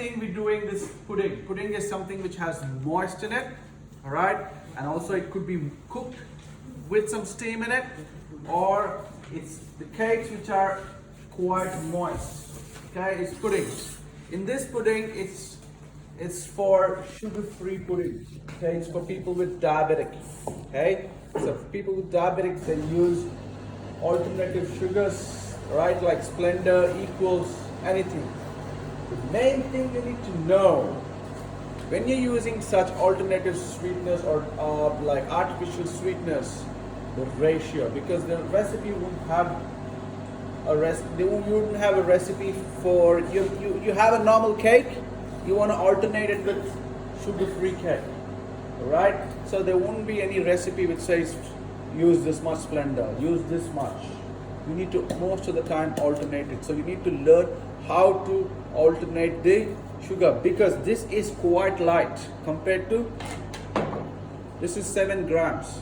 thing we do in this pudding. Pudding is something which has moist in it, all right? And also it could be cooked with some steam in it, or it's the cakes which are quite moist. Okay, it's pudding. In this pudding, it's for sugar-free pudding. Okay, it's for people with diabetics. Okay, so for people with diabetics, they use alternative sugars, right? Like Splendor, Equals, anything. The main thing you need to know when you're using such alternative sweeteners or like artificial sweeteners, the ratio, because the recipe won't have you wouldn't have a recipe for you have a normal cake, you want to alternate it with sugar-free cake, all right? So there won't be any recipe which says use this much Splendor, use this much. You need to most of the time alternate it. So you need to learn how to alternate the sugar, because this is quite light compared to this is 7 grams.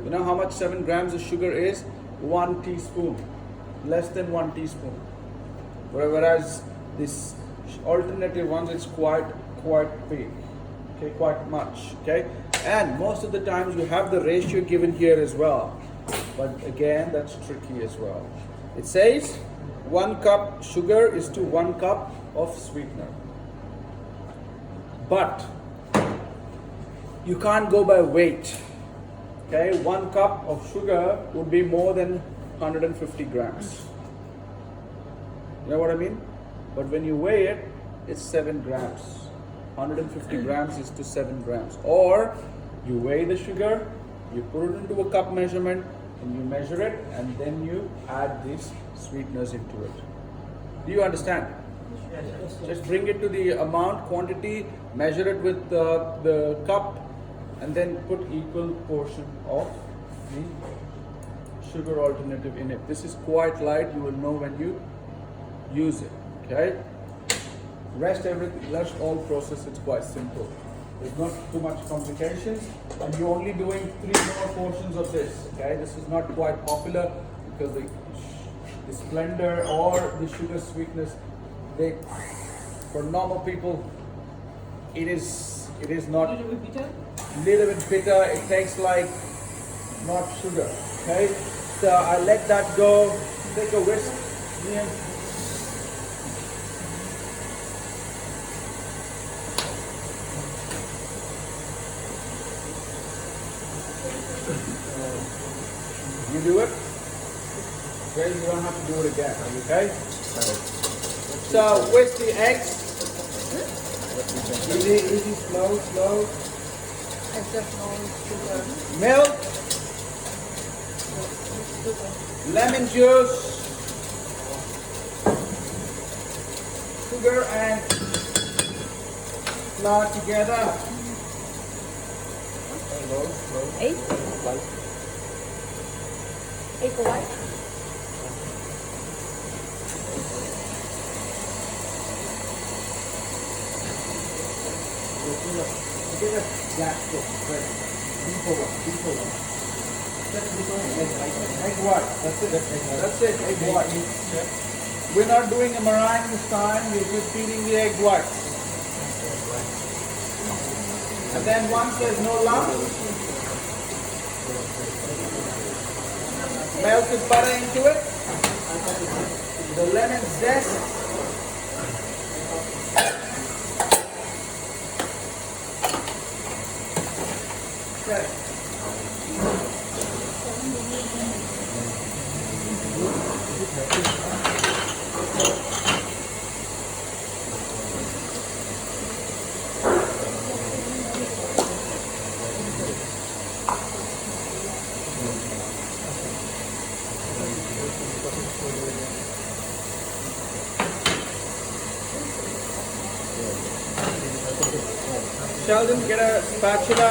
You know how much 7 grams of sugar is? 1 teaspoon, less than 1 teaspoon. Whereas this alternative one is quite big, okay, quite much, okay. And most of the times you have the ratio given here as well, but again that's tricky as well. It says 1 cup sugar is to 1 cup of sweetener, but you can't go by weight. Okay, 1 cup of sugar would be more than 150 grams. You know what I mean? But when you weigh it, it's 7 grams. 150 grams is to 7 grams. Or you weigh the sugar, you put it into a cup measurement, and you measure it, and then you add these sweeteners into it. Do you understand? Yes. Just bring it to the amount, quantity, measure it with the cup, and then put equal portion of the sugar alternative in it. This is quite light, you will know when you use it, okay? Rest all process, it's quite simple. There's not too much complications, and you're only doing 3 more portions of this, okay? This is not quite popular because the Splendor or the sugar sweetness, for normal people, it is not little bit bitter. It tastes like not sugar, okay? So I let that go. Take a whisk, Ian. You do it. Okay, you don't have to do it again. Okay? So whisk the eggs. Easy, slow. Milk, lemon juice, sugar and flour together. 8? 8 white? Get a black book, deeper one. Egg white. That's it. Egg white. We're not doing a meringue this time. We're just feeding the egg white. And then once there's no lump, melt the butter into it. The lemon zest. Okay. Sheldon, get a spatula.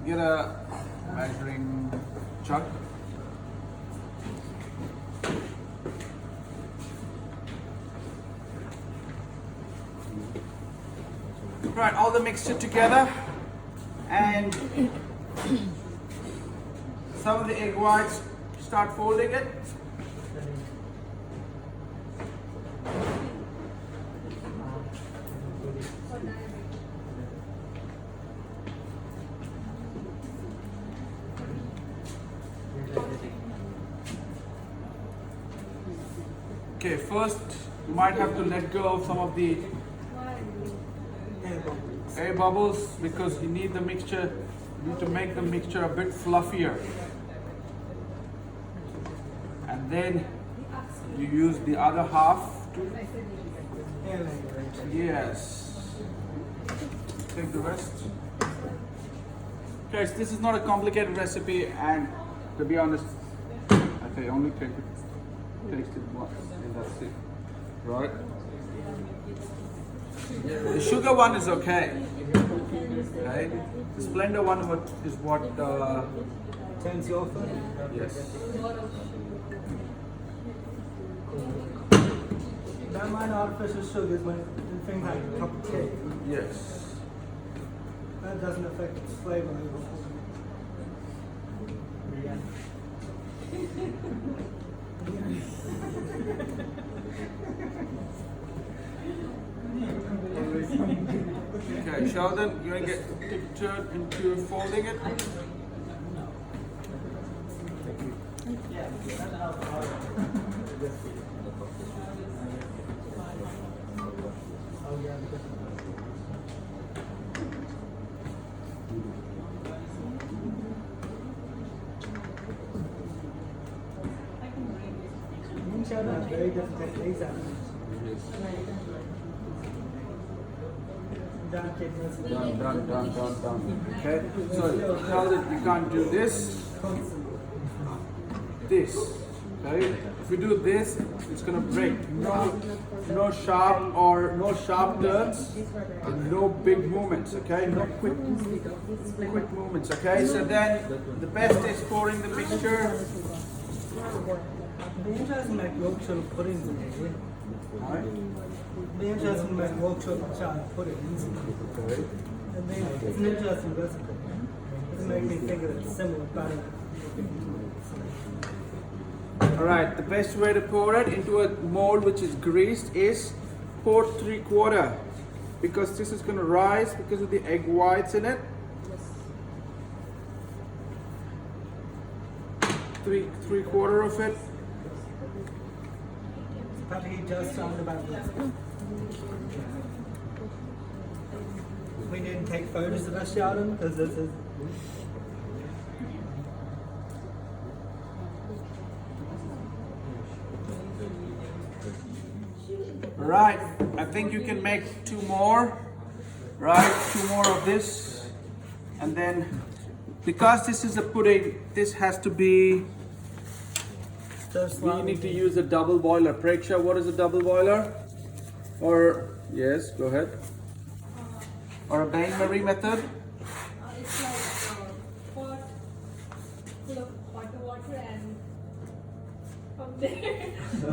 get a measuring jug. Right, all the mixture together, and some of the egg whites, start folding it. Okay, first you might have to let go of some of the air bubbles because you need the mixture, you need to make the mixture a bit fluffier. And then you use the other half to, yes, take the rest. Guys, this is not a complicated recipe, and to be honest, okay, only taste it once and that's it, right? The sugar one is okay, right? The Splendor one is what turns you off. yes. Don't mind artificial sugars when things like a cup of tea. Yes. That doesn't affect its flavour. Okay, Sheldon, you want to take a turn into folding it? That's very different techniques. Done. Okay, so Sheldon, you can't do this. Okay, if you do this, it's gonna break. No sharp turns, and no big movements. Okay, no quick movements. Okay, so then the best is pouring the mixture. It'd be interesting to make Yorkshire puddings in here. Alright. It'd be interesting to make Yorkshire puddings. Okay. And then it's an interesting recipe. It doesn't make me think of it similar batter. Alright, the best way to pour it into a mold which is greased is pour 3/4, because this is going to rise because of the egg whites in it. Three-quarter of it. But he just sound about this. We didn't take photos of us, Sheldon, because this is. Right, I think you can make 2 more. Right, 2 more of this, and then because this is a pudding, this has to be. We need to use a double boiler. Preksha, what is a double boiler? Or yes, go ahead. Or a bain-marie method. It's like pot full of hot water and from there the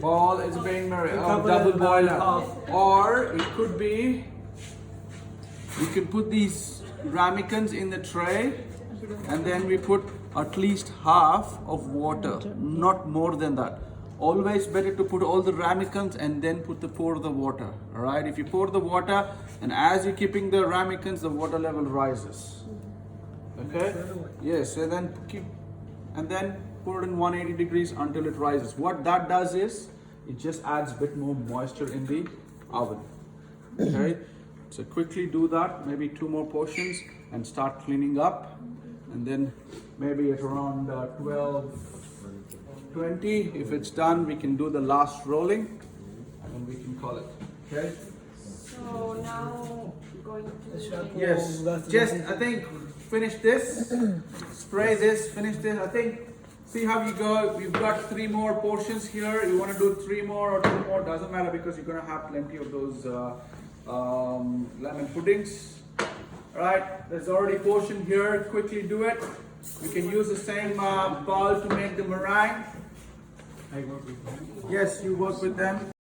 Ball is a bain-marie, double boiler. Or it could be, you can put these ramekins in the tray, and then we put at least half of water, not more than that. Always better to put all the ramekins and then pour the water. All right, if you pour the water, and as you're keeping the ramekins, the water level rises. Okay. Yes. So then and then pour it in 180 degrees until it rises. What that does is it just adds a bit more moisture in the oven. Okay. So quickly do that. Maybe 2 more portions and start cleaning up. And then maybe at around 12:20, if it's done, we can do the last rolling, and then we can call it. Okay? So now going to Yes. Just I think finish this, spray this, finish this. I think see how you go. You've got 3 more portions here. You want to do 3 more or 2 more? Doesn't matter because you're gonna have plenty of those lemon puddings. Alright, there's already portion here. Quickly do it. You can use the same bowl to make the meringue. I work with them. Yes, you work with them.